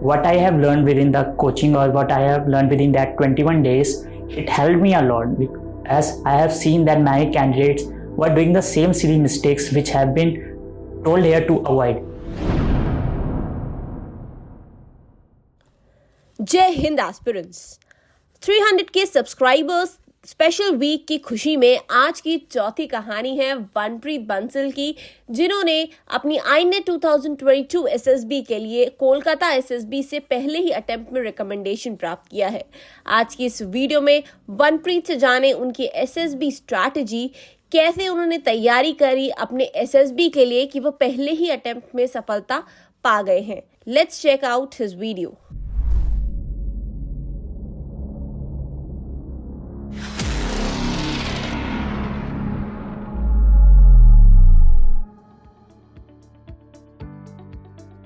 what I have learned within the coaching or what I have learned within that 21 days, it helped me a lot, as I have seen that many candidates were doing the same silly mistakes which have been told here to avoid. Jai Hind aspirants. 300K subscribers special week की खुशी में आज की चौथी कहानी है वनप्रीत बंसल की, जिन्होंने अपनी INET 2022 SSB के लिए कोलकाता SSB से पहले ही अटेम्प्ट में रिकमेंडेशन प्राप्त किया है। आज की इस वीडियो में वनप्रीत से जाने उनकी SSB स्ट्रैटेजी, कैसे उन्होंने तैयारी करी अपने SSB के लिए कि वो पहले ही अटेम्प्ट में सफलता पा गए हैं। Let's check out his video.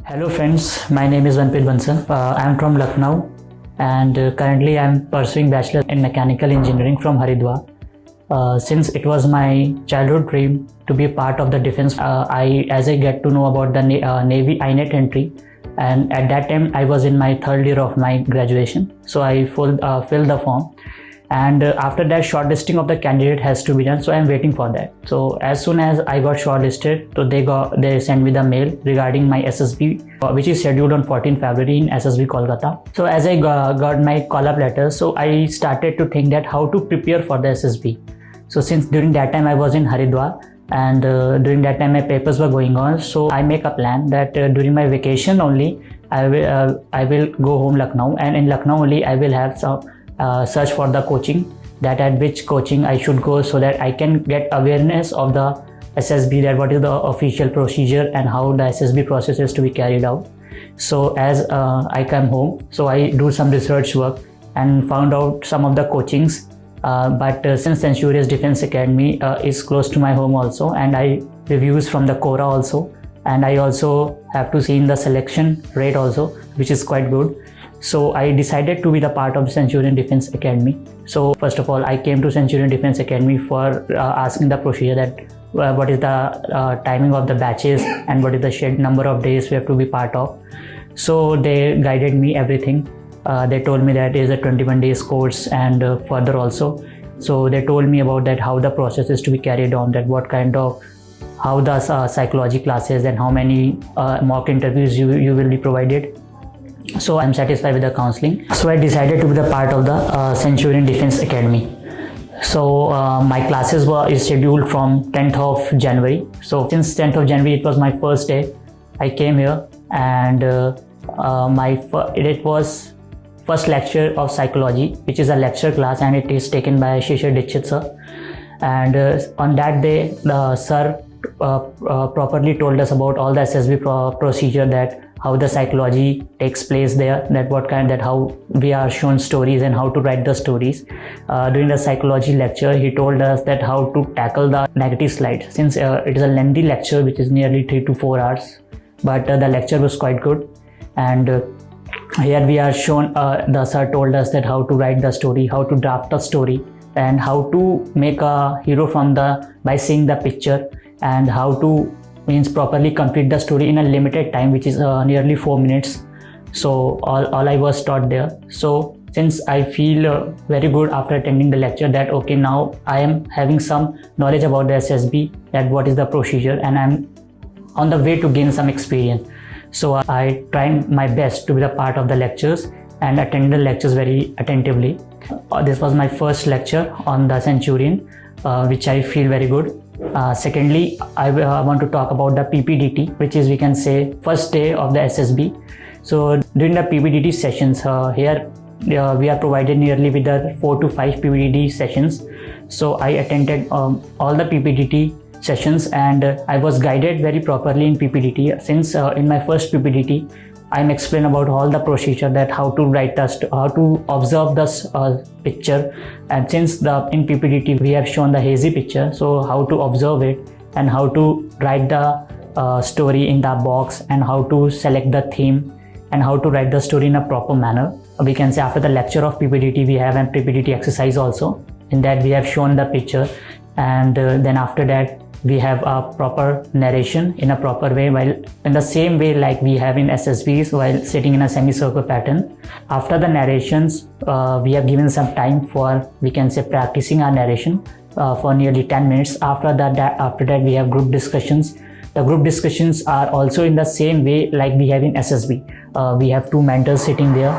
Hello friends, my name is Vanpreet Bansal. I am from Lucknow and currently I am pursuing Bachelor in Mechanical Engineering from Haridwar. Since it was my childhood dream to be a part of the defense, as I get to know about the Navy INET entry, and at that time I was in my third year of my graduation, so I filled the form. And after that, shortlisting of the candidate has to be done, so I am waiting for that. So as soon as I got shortlisted, so they sent me the mail regarding my SSB, which is scheduled on 14 February in SSB Kolkata. So as I got my call-up letter, so I started to think that how to prepare for the SSB. So since during that time I was in Haridwar, and during that time my papers were going on, so I make a plan that during my vacation only I will go home Lucknow, and in Lucknow only I will have some search for the coaching, that at which coaching I should go, so that I can get awareness of the SSB, that what is the official procedure and how the SSB process is to be carried out. So as I come home, so I do some research work and found out some of the coachings, but since Centurion Defence Academy is close to my home also, and I reviews from the Quora also, and I also have to see in the selection rate also, which is quite good. So I decided to be the part of the Centurion Defence Academy. So first of all, I came to Centurion Defence Academy for asking the procedure, that what is the timing of the batches and what is the scheduled number of days we have to be part of. So they guided me everything. They told me that it is a 21 days course, and further also. So they told me about that how the process is to be carried on, that what kind of, how the psychology classes and how many mock interviews you will be provided. So I'm satisfied with the counseling. So I decided to be the part of the Centurion Defence Academy. So my classes were scheduled from 10th of January. So since 10th of January, it was my first day. I came here, and it was first lecture of psychology, which is a lecture class, and it is taken by Shishir Dixit sir. And on that day, the sir properly told us about all the SSB procedure, that how the psychology takes place there, that how we are shown stories and how to write the stories. During the psychology lecture, he told us that how to tackle the negative slide, since it is a lengthy lecture which is nearly 3 to 4 hours, but the lecture was quite good. And here we are shown, the sir told us that how to write the story, how to draft a story, and how to make a hero by seeing the picture, and how to properly complete the story in a limited time, which is nearly 4 minutes. So all I was taught there. So since I feel very good after attending the lecture, that okay, now I am having some knowledge about the SSB, that what is the procedure, and I'm on the way to gain some experience. So I tried my best to be the part of the lectures and attend the lectures very attentively. This was my first lecture on the Centurion, which I feel very good. Secondly, I want to talk about the PPDT, which is, we can say, first day of the SSB. So during the PPDT sessions, here we are provided nearly with the 4 to 5 PPDT sessions. So I attended all the PPDT sessions, and I was guided very properly in PPDT. Since in my first PPDT, I'm explained about all the procedure, that how to write how to observe the picture, and since in PPDT we have shown the hazy picture, so how to observe it and how to write the story in the box, and how to select the theme, and how to write the story in a proper manner. We can say after the lecture of PPDT we have a PPDT exercise also. In that we have shown the picture, and then after that we have a proper narration in a proper way, while in the same way like we have in SSBs while sitting in a semicircle pattern. After the narrations, we have given some time for, we can say, practicing our narration for nearly 10 minutes. After that we have group discussions. The group discussions are also in the same way like we have in SSB. We have two mentors sitting there,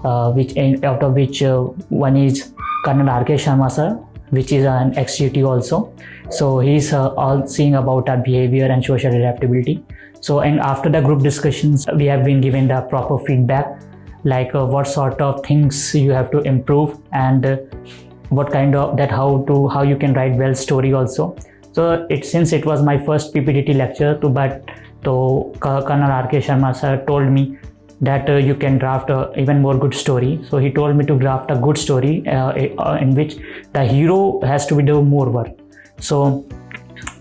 out of which one is Colonel R.K. Sharma sir, which is an ex-GT also. So he's all seeing about our behavior and social adaptability. So, and after the group discussions, we have been given the proper feedback, like what sort of things you have to improve, and what kind of that how you can write well story also. So since it was my first PPDT lecture, Colonel R.K. Sharma sir told me that you can draft even more good story. So he told me to draft a good story in which the hero has to be do more work. So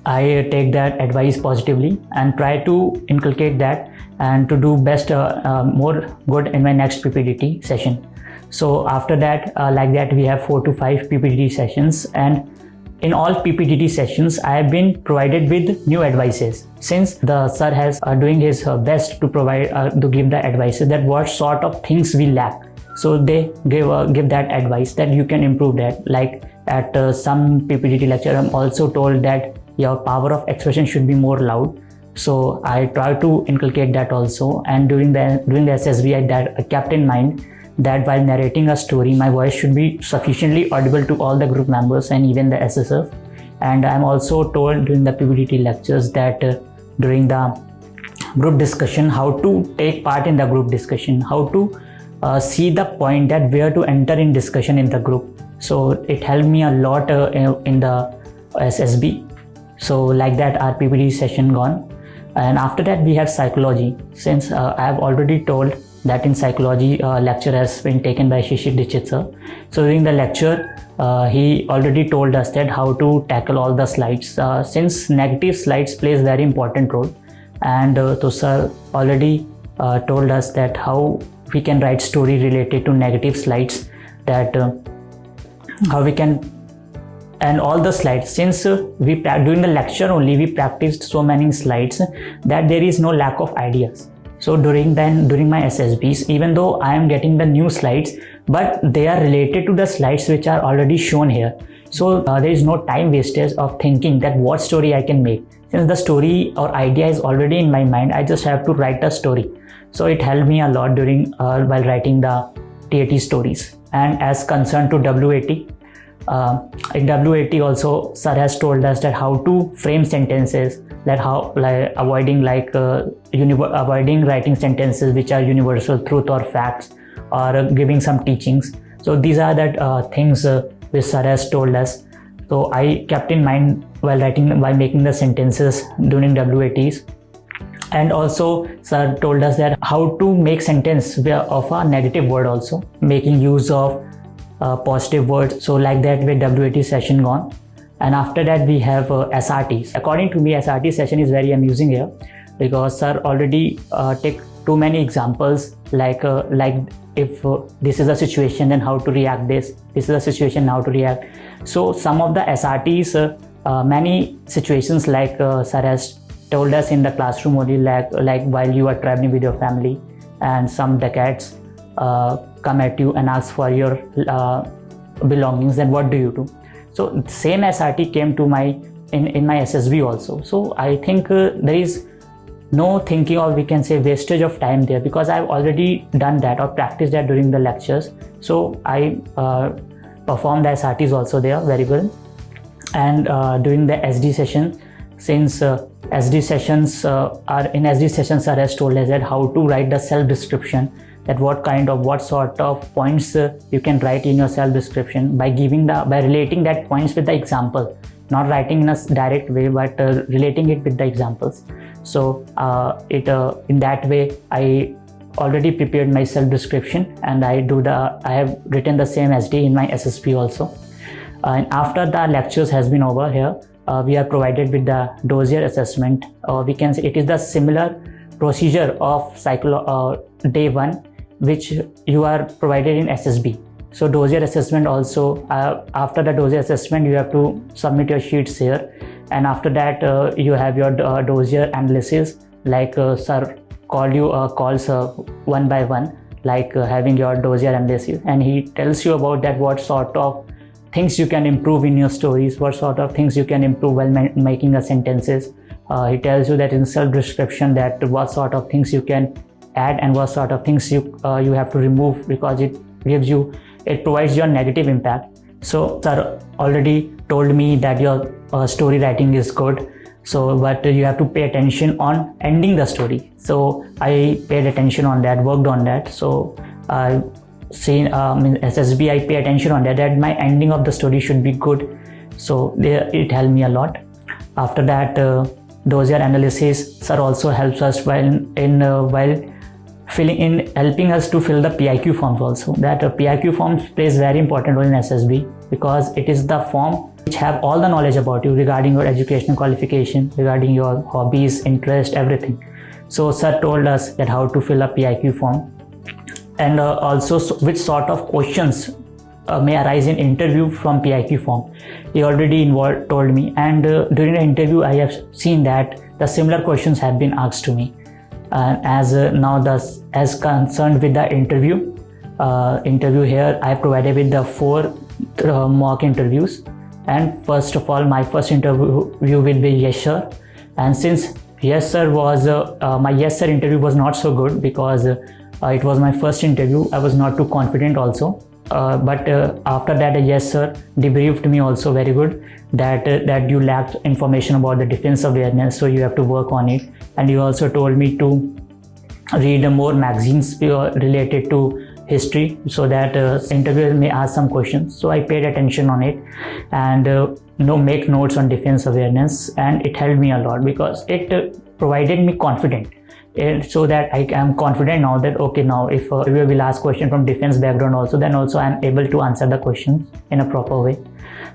I take that advice positively and try to inculcate that and to do best more good in my next PPDT session. So after that, like that, we have 4 to 5 PPDT sessions, and in all PPDT sessions, I have been provided with new advices. Since the sir has doing his best to provide to give the advices that what sort of things we lack. So they give that advice that you can improve that. Like at some PPDT lecture, I'm also told that your power of expression should be more loud. So I try to inculcate that also. And during the SSB, I kept in mind that while narrating a story, my voice should be sufficiently audible to all the group members and even the SSF. And I'm also told during the PPDT lectures that during the group discussion, how to take part in the group discussion, how to see the point that where to enter in discussion in the group. So it helped me a lot in the SSB. So like that, our PPDT session gone. And after that, we have psychology. Since I have already told that in psychology lecture has been taken by Shishir Dixit sir. So during the lecture, he already told us that how to tackle all the slides, since negative slides plays very important role. And so sir already told us that how we can write story related to negative slides, that how we can, and all the slides, since during the lecture only we practiced so many slides that there is no lack of ideas. So during my SSBs, even though I am getting the new slides, but they are related to the slides which are already shown here. So there is no time wastage of thinking that what story I can make. Since the story or idea is already in my mind, I just have to write a story. So it helped me a lot during while writing the TAT stories. And as concerned to WAT, in WAT also sir has told us that how to frame sentences, that how avoiding writing sentences which are universal truth or facts, or giving some teachings. So these are the things which sir has told us. So I kept in mind while making the sentences during WATs. And also sir told us that how to make sentence of a negative word also, making use of positive words. So like that with WAT session gone. And after that we have SRTs. According to me, SRT session is very amusing here, because sir already take too many examples, like if this is a situation, then how to react this is a situation, how to react. So some of the SRTs, many situations like sir has told us in the classroom only, like while you are traveling with your family and some dacoits come at you and ask for your belongings, then what do you do? So same SRT came to in my SSB also. So I think there is no thinking, or we can say wastage of time there, because I've already done that or practiced that during the lectures. So I performed the SRTs also there very well. And during the SD session, since SD sessions sir has told us that how to write the self description, that what sort of points you can write in your self description by relating that points with the example, not writing in a direct way, but relating it with the examples. So in that way I already prepared my self description, and I have written the same SD in my SSB also. And after the lectures has been over here, we are provided with the Dosier assessment, or we can say it is the similar procedure of day 1 which you are provided in SSB. So Dosier assessment also, after the Dosier assessment you have to submit your sheets here, and after that you have your Dosier Analysis, like sir calls one by one, like having your Dosier Analysis, and he tells you about that what sort of things you can improve in your stories, what sort of things you can improve while making the sentences. He tells you that in self-description that what sort of things you can add and what sort of things you have to remove, because it provides your negative impact. So sir already told me that your story writing is good, so but you have to pay attention on ending the story. So I paid attention on that, worked on that. So I in SSB I pay attention on that my ending of the story should be good. So it helped me a lot. After that Dosier Analysis, sir also helps us while helping us to fill the PIQ forms also. That PIQ forms plays very important role in SSB, because it is the form which have all the knowledge about you regarding your educational qualification, regarding your hobbies, interest, everything. So sir told us that how to fill a PIQ form, and also which sort of questions may arise in interview from PIQ form. He already told me, and during the interview I have seen that the similar questions have been asked to me. As concerned with the interview here, I provided with the 4 mock interviews. And first of all, my first interview will be yes sir, and since yes sir was my yes sir interview was not so good, because it was my first interview, I was not too confident also. But after that yes sir debriefed me also very good, that you lacked information about the defense awareness, so you have to work on it. And you also told me to read more magazines related to history, so that interviewers may ask some questions. So I paid attention on it, and make notes on defense awareness, and it helped me a lot, because it provided me confidence. So that I am confident now that okay, now if we will ask question from defense background also, then also I am able to answer the questions in a proper way.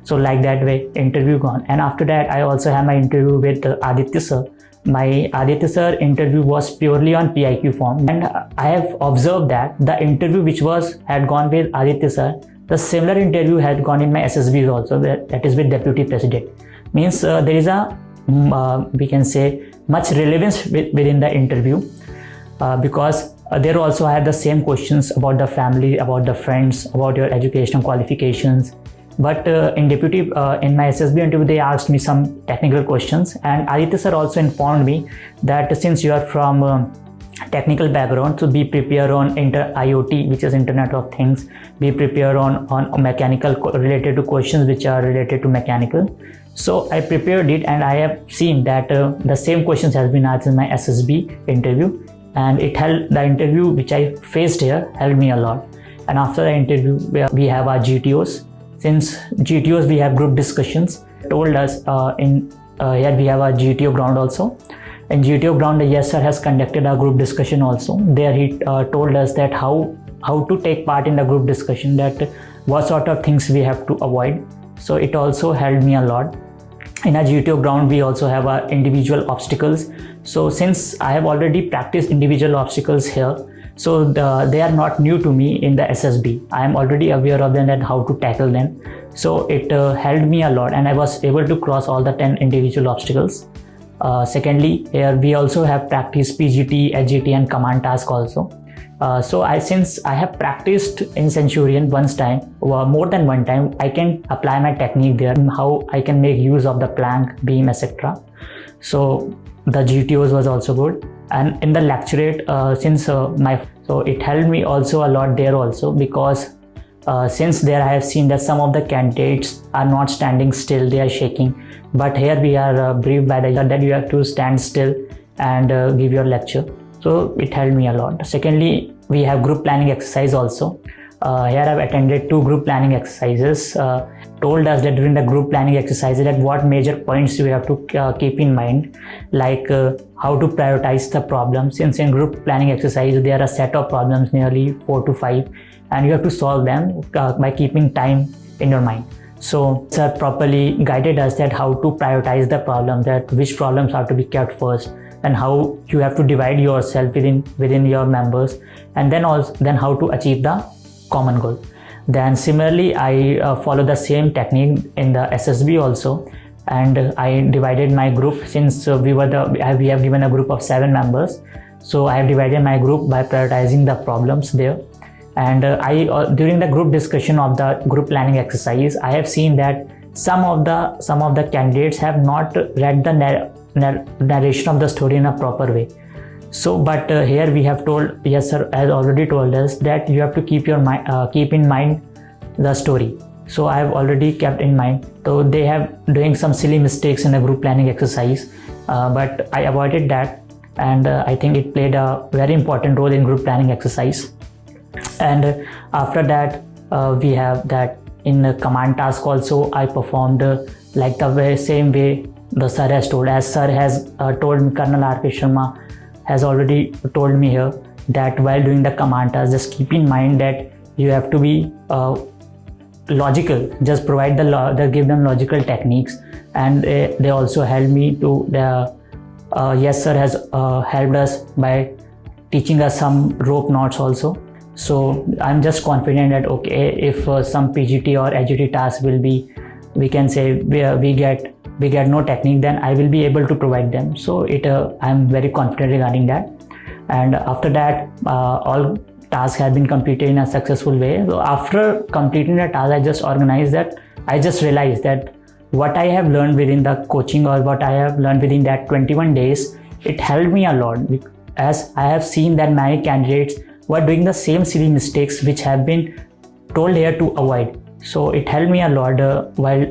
So like that way interview gone. And after that I also have my interview with Aditya sir. My Aditya sir interview was purely on PIQ form, and I have observed that the interview which had gone with Aditya sir, the similar interview had gone in my SSB also, that is with Deputy President. Means there is a we can say much relevance within the interview, because there also I had the same questions about the family, about the friends, about your educational qualifications. But in my SSB interview, they asked me some technical questions, and Aditya sir also informed me that since you are from technical background, so be prepared on IoT, which is Internet of Things. Be prepared on mechanical related to questions which are related to mechanical. So I prepared it, and I have seen that the same questions has been asked in my SSB interview, and the interview which I faced here helped me a lot. And after the interview, we have our GTOs. Since GTOs we have group discussions. Told us here we have a GTO ground also. In GTO ground, yes sir has conducted a group discussion also. There he told us that how to take part in the group discussion, that what sort of things we have to avoid. So it also helped me a lot. In a GTO ground, we also have our individual obstacles. So since I have already practiced individual obstacles here, so they are not new to me in the SSB. I am already aware of them and how to tackle them. So it helped me a lot, and I was able to cross all the 10 individual obstacles. Secondly, here we also have practiced PGT, HGT and command task also. Since I have practiced in Centurion more than one time, I can apply my technique there, how I can make use of the plank, beam, etc. So the GTOs was also good. And in the lecturate, so it helped me also a lot there also, because since there I have seen that some of the candidates are not standing still, they are shaking. But here we are briefed by the that you have to stand still and give your lecture. So it helped me a lot. Secondly, we have group planning exercise also. Here I've attended 2 group planning exercises. Told us that during the group planning exercises that what major points you have to keep in mind, like how to prioritize the problems. Since in group planning exercise there are a set of problems, nearly 4 to 5, and you have to solve them by keeping time in your mind. So sir properly guided us that how to prioritize the problems, that which problems are to be kept first, and how you have to divide yourself within your members, and then how to achieve the common goal. Then similarly I follow the same technique in the SSB also, and I divided my group. Since we have given a group of 7 members, so I have divided my group by prioritizing the problems there. And during the group discussion of the group planning exercise, I have seen that some of the candidates have not read the narration of the story in a proper way. So, but here we have told, yes sir has already told us that you have to keep in mind the story. So I have already kept in mind. So they have doing some silly mistakes in a group planning exercise, but I avoided that, and I think it played a very important role in group planning exercise. And after that, we have that in the command task also I performed like the same way the sir has told. As sir has told me, Colonel R.K. Sharma has already told me here that while doing the command task, just keep in mind that you have to be logical. Just provide give them logical techniques, and they also helped me to yes sir has helped us by teaching us some rope knots also. So I'm just confident that okay, if some PGT or AGT task will be, we can say we get no technique, then I will be able to provide them. So I'm very confident regarding that. And after that, all tasks have been completed in a successful way. So after completing the task, I just realized that what I have learned within the coaching, or what I have learned within that 21 days, it helped me a lot, as I have seen that many candidates were doing the same silly mistakes which have been told here to avoid. So it helped me a lot while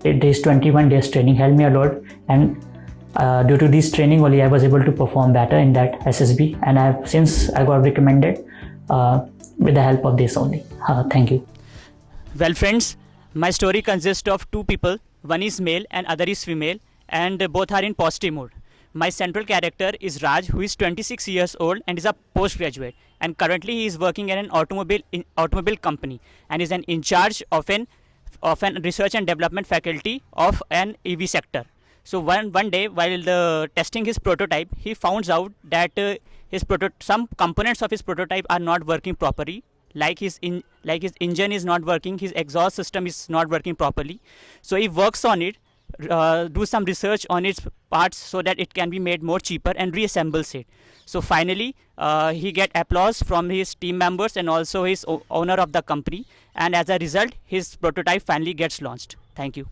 it is 21 days training helped me a lot, and due to this training only I was able to perform better in that SSB, and since I got recommended with the help of this only. Thank you. Well friends, my story consists of 2 people, one is male and other is female, and both are in positive mood. My central character is Raj, who is 26 years old and is a postgraduate, and currently he is working in an automobile company and is in charge of an research and development faculty of an EV sector. So one day while testing his prototype, he found out that some components of his prototype are not working properly. Like his engine is not working, his exhaust system is not working properly. So he works on it, do some research on its parts so that it can be made more cheaper, and reassembles it. So finally he get applause from his team members and also his owner of the company, and as a result his prototype finally gets launched. Thank you.